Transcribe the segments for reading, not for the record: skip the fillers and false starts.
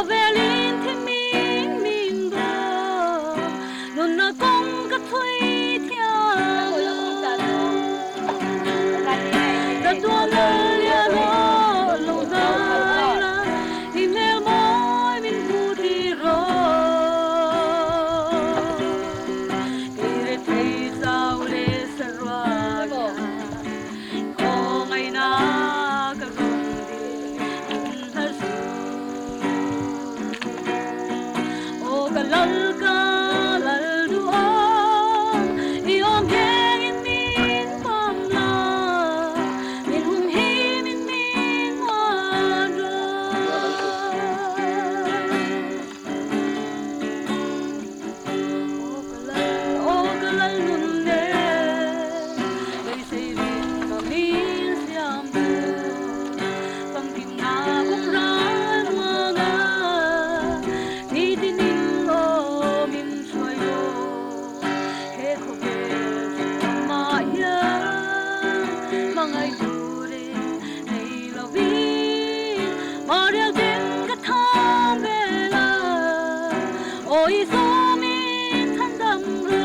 velin thì mình bờ luôn là con cắt thôi theo đã tua lơ lia lo lâu dài là đi mel mỏi mình bu đi rồi để thấy sao để sarwa oh ngày na cái rong đi thật sự oh cái lal du iom hengin min pam la min hum hi min wan ra oh kalal nun ne dei sei rin ma min siam tu pang tim na kum ran ma nga ni tinin lo min soy lo he ko ke ma ya mangai dure nei lo vi maria den ka tham bela oi so min than dam ra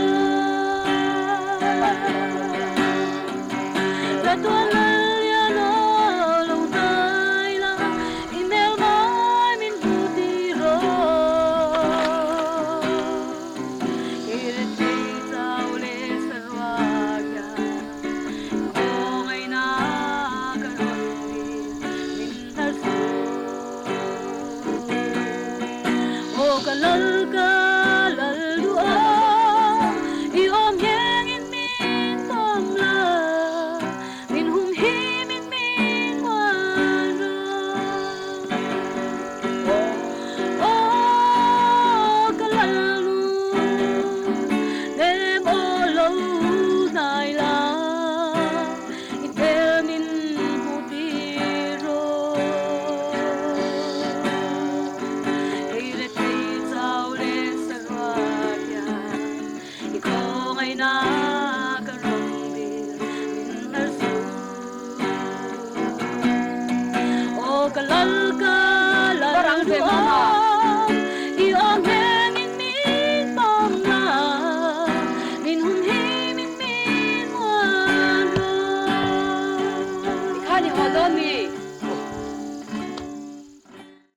la tua la ya lo lo dai la email mai min bu ti ro ire te sao le sarwa ya oh ngày na ka ron di min thar su oh ka lal du i om yang in min tom la min hum hi min wan ra oh ka lal nu dem o lo nai la i tel min bu ti ro ei le te sao le sarwa ya i ko ngày na ka rong di min har su oh ka lal du i om heng in min pom la min hum hi min wan ra看你好多米。